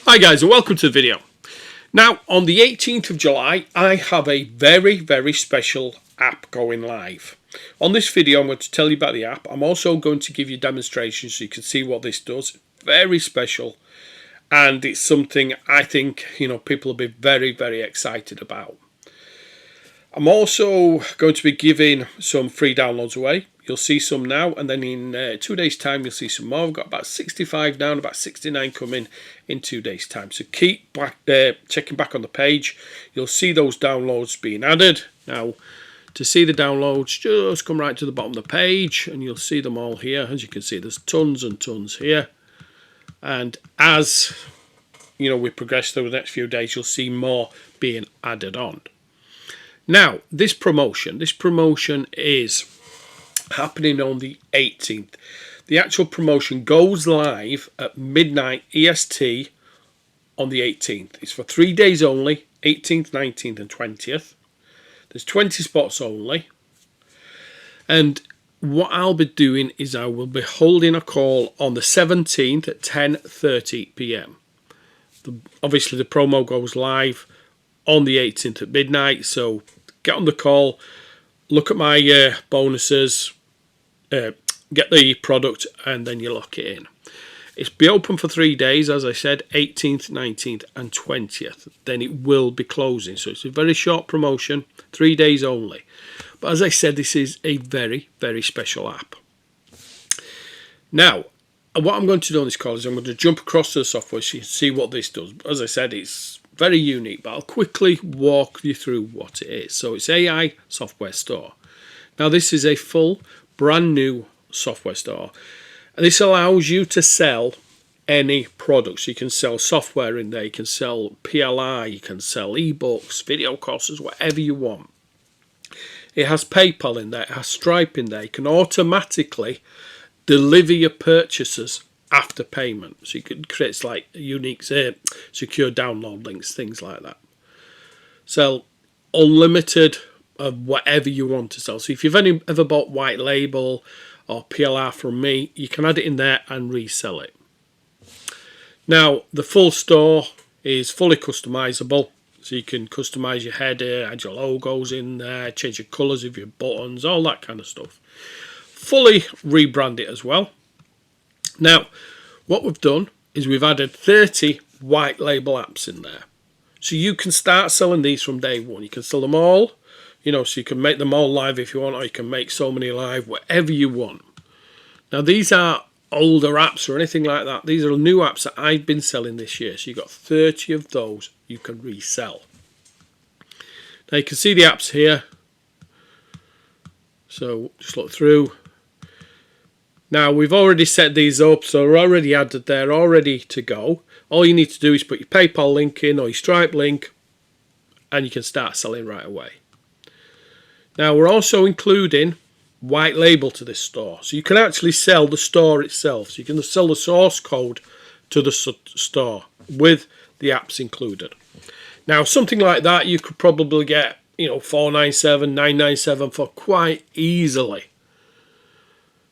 Hi guys, and welcome to the video. Now on the 18th of July I have a very special app going live. On this video I'm going to tell you about the app. I'm also going to give you demonstrations so you can see what this does. Very special, and it's something I think people will be very excited about. I'm also going to be giving some free downloads away. You'll see some now, and then in 2 days time you'll see some more. I've got about 65 now and about 69 coming in 2 days time, so keep checking back on the page. You'll see those downloads being added. Now to see the downloads, just come right to the bottom of the page and you'll see them all here. As you can see, there's tons and tons here, and as we progress through the next few days you'll see more being added on. Now this promotion is happening on the 18th. The actual promotion goes live at midnight EST on the 18th. It's for 3 days only, 18th, 19th and 20th. There's 20 spots only. And what I'll be doing is I will be holding a call on the 17th at 10:30 p.m. Obviously the promo goes live on the 18th at midnight, so get on the call, look at my bonuses, get the product, and then you lock it in. It's be open for 3 days, as I said, 18th, 19th and 20th. Then it will be closing, so it's a very short promotion, 3 days only. But as I said, this is a very special app. Now what I'm going to do on this call is I'm going to jump across to the software so you can see what this does. As I said, it's very unique, but I'll quickly walk you through what it is. So it's AI software store. Now this is a full brand new software store, and this allows you to sell any products. You can sell software in there, you can sell PLR, you can sell ebooks, video courses, whatever you want. It has PayPal in there, it has Stripe in there. You can automatically deliver your purchases after payment, so you can create like unique secure download links, things like that. Sell unlimited of whatever you want to sell. So if you've ever bought white label or PLR from me, you can add it in there and resell it. Now the full store is fully customizable, so you can customize your header, add your logos in there, change the colors of your buttons, all that kind of stuff. Fully rebrand it as well. Now what we've done is we've added 30 white label apps in there, so you can start selling these from day one. You can sell them all, so you can make them all live if you want, or you can make so many live, whatever you want. Now these are older apps or anything like that. These are new apps that I've been selling this year, so you've got 30 of those you can resell. Now you can see the apps here, so just look through. Now we've already set these up, so they're already added there, all ready to go. All you need to do is put your PayPal link in or your Stripe link, and you can start selling right away. Now we're also including white label to this store, so you can actually sell the store itself. So you can sell the source code to the store with the apps included. Now something like that you could probably get $497, $997 for quite easily.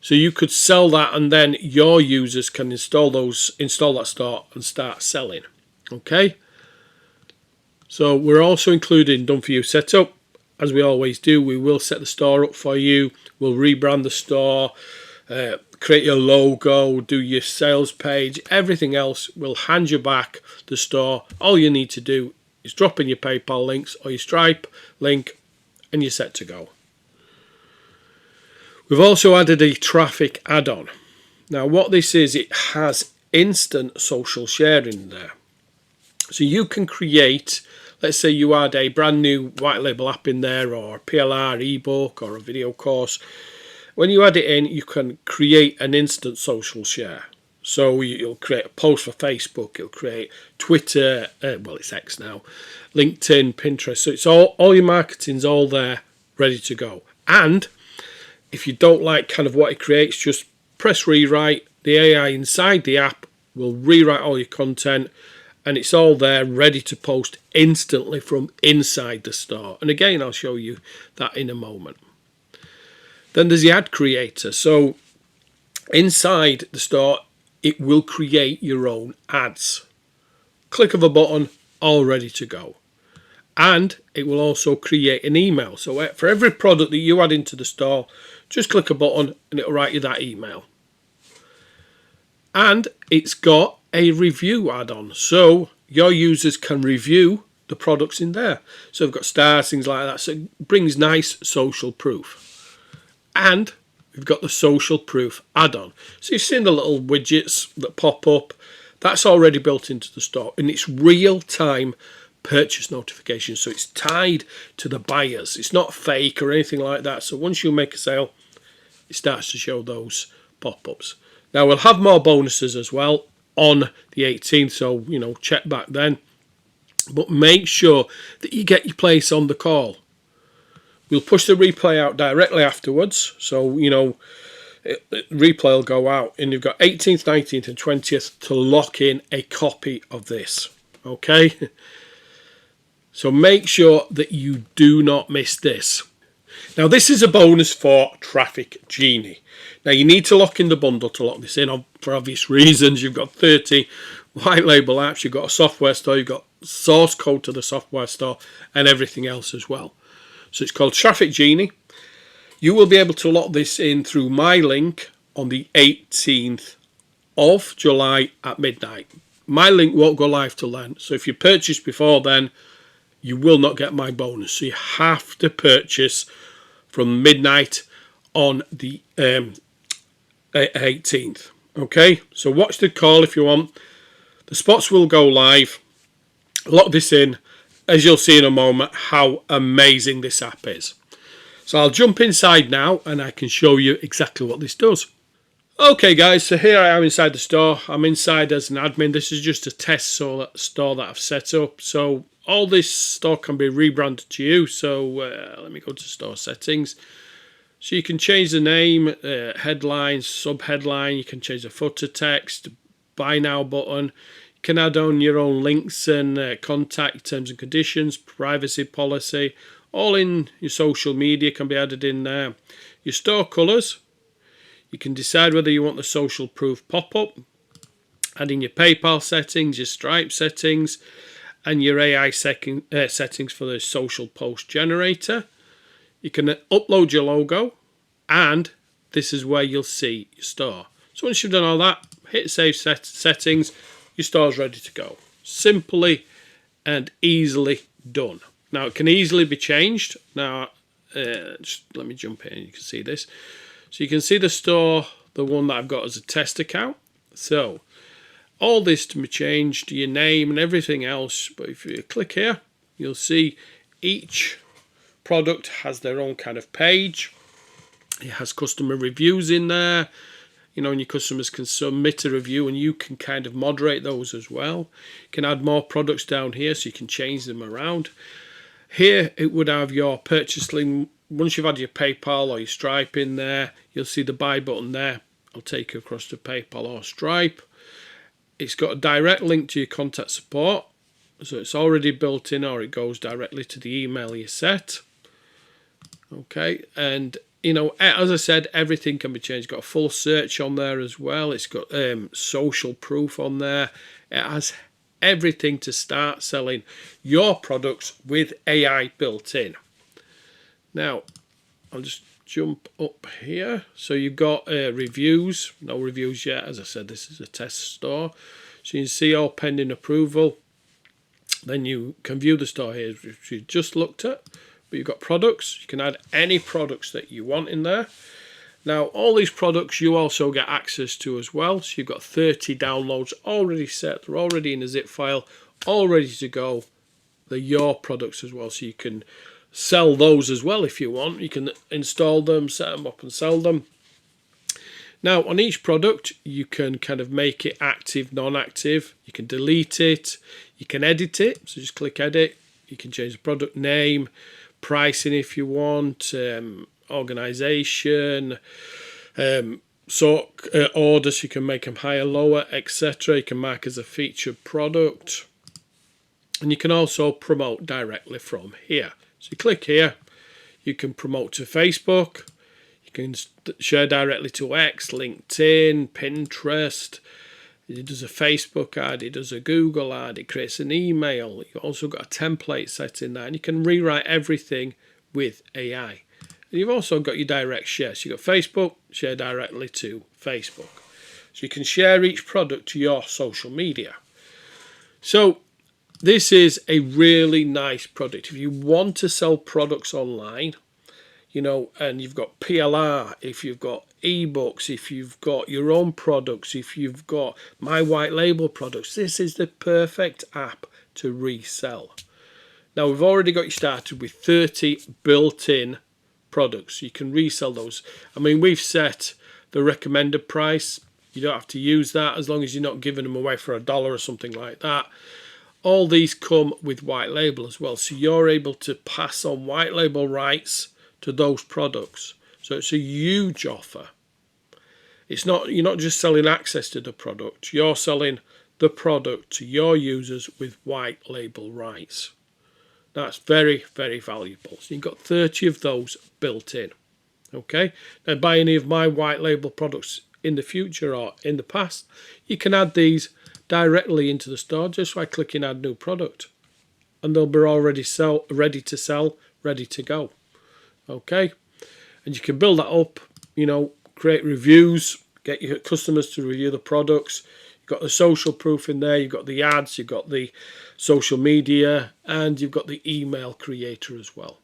So you could sell that, and then your users can install that store and start selling. Okay. So we're also including done for you setup. As we always do, we will set the store up for you. We'll rebrand the store, create your logo, do your sales page, everything else. We'll hand you back the store. All you need to do is drop in your PayPal links or your Stripe link, and you're set to go. We've also added a traffic add-on. Now what this is, it has instant social sharing there. So you can create, let's say you add a brand new white label app in there, or a PLR ebook or a video course. When you add it in, you can create an instant social share. So you'll create a post for Facebook, you'll create Twitter, well it's X now, LinkedIn, Pinterest. So it's all your marketing's all there, ready to go. And if you don't like kind of what it creates, just press rewrite. The AI inside the app will rewrite all your content, and it's all there ready to post instantly from inside the store. And again, I'll show you that in a moment. Then there's the ad creator. So inside the store, it will create your own ads. click of a button, all ready to go. And it will also create an email. So for every product that you add into the store, just click a button and it'll write you that email. And it's got a review add-on, so your users can review the products in there. So we've got stars, things like that. So it brings nice social proof. And we've got the social proof add-on. So you've seen the little widgets that pop up. That's already built into the store, and it's real-time purchase notification. So it's tied to the buyers. It's not fake or anything like that. So once you make a sale, it starts to show those pop-ups. Now we'll have more bonuses as well on the 18th, so check back then. But make sure that you get your place on the call. We'll push the replay out directly afterwards, so replay will go out, and you've got 18th, 19th and 20th to lock in a copy of this. Okay, so make sure that you do not miss this. Now this is a bonus for Traffic Genie. Now you need to lock in the bundle to lock this in for obvious reasons. You've got 30 white label apps, you've got a software store, you've got source code to the software store and everything else as well. So it's called Traffic Genie. You will be able to lock this in through my link on the 18th of July at midnight. My link won't go live till then. So if you purchase before then, you will not get my bonus. So you have to purchase from midnight on the 18th. Okay, so watch the call if you want. The spots will go live. Lock this in, as you'll see in a moment how amazing this app is. So I'll jump inside now and I can show you exactly what this does. Okay guys, so here I am inside the store. I'm inside as an admin. This is just a test store that I've set up. So all this store can be rebranded to you. So let me go to store settings. So you can change the name, headline, sub-headline. You can change the footer text, buy now button. You can add on your own links and contact terms and conditions, privacy policy. All in your social media can be added in there. Your store colours. You can decide whether you want the social proof pop-up. Add in your PayPal settings, your Stripe settings, and your AI settings for the social post generator. You can upload your logo, and this is where you'll see your store. So once you've done all that, hit save settings, your store's ready to go. Simply and easily done. Now it can easily be changed. Now just let me jump in, you can see this. So you can see the store, the one that I've got as a test account. So all this to be changed, your name and everything else. But if you click here, you'll see each product has their own kind of page. It has customer reviews in there, and your customers can submit a review and you can kind of moderate those as well. You can add more products down here so you can change them around. Here it would have your purchase link. Once you've had your PayPal or your Stripe in there, you'll see the buy button there. I'll take you across to PayPal or Stripe. It's got a direct link to your contact support, so it's already built in, or it goes directly to the email you set. Okay, and as I said, everything can be changed. It's got a full search on there as well. It's got social proof on there. It has everything to start selling your products with AI built in. Now, I'll just jump up here. So you've got reviews. No reviews yet. As I said, this is a test store. So you can see all pending approval. Then you can view the store here, which you just looked at. But you've got products. You can add any products that you want in there. Now, all these products you also get access to as well. So you've got 30 downloads already set. They're already in a zip file, all ready to go. They're your products as well. So you can sell those as well if you want. You can install them, set them up and sell them. Now, on each product, you can kind of make it active, non-active. You can delete it. You can edit it. So just click edit. You can change the product name, pricing if you want, organization, orders. You can make them higher, lower, etc. You can mark as a featured product. And you can also promote directly from here. So you click here. You can promote to Facebook. You can share directly to X, LinkedIn, Pinterest, It does a Facebook ad, it does a Google ad, it creates an email. You've also got a template set in there, and you can rewrite everything with AI. And you've also got your direct share. So you've got Facebook, share directly to Facebook. So you can share each product to your social media. So this is a really nice product. If you want to sell products online, you know, and you've got PLR, if you've got ebooks, if you've got your own products, if you've got my white label products, this is the perfect app to resell. Now we've already got you started with 30 built-in products. You can resell those. I mean, we've set the recommended price. You don't have to use that as long as you're not giving them away for $1 or something like that. All these come with white label as well, so you're able to pass on white label rights to those products. So it's a huge offer. It's not, you're not just selling access to the product, you're selling the product to your users with white label rights. That's very, very valuable. So you've got 30 of those built in. Okay, now buy any of my white label products in the future or in the past, you can add these directly into the store just by clicking add new product, and they'll be already ready to sell, ready to go. Okay, and you can build that up, you know, create reviews, get your customers to review the products. You've got the social proof in there, you've got the ads, you've got the social media, and you've got the email creator as well.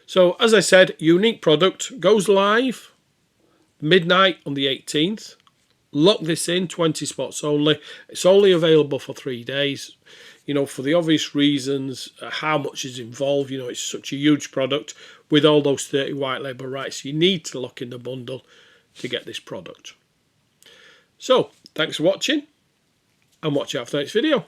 So as I said, unique product goes live midnight on the 18th. Lock this in, 20 spots only. It's only available for 3 days, you know, for the obvious reasons, how much is involved. You know, it's such a huge product with all those 30 white label rights. You need to lock in the bundle to get this product. So thanks for watching, and watch out for the next video.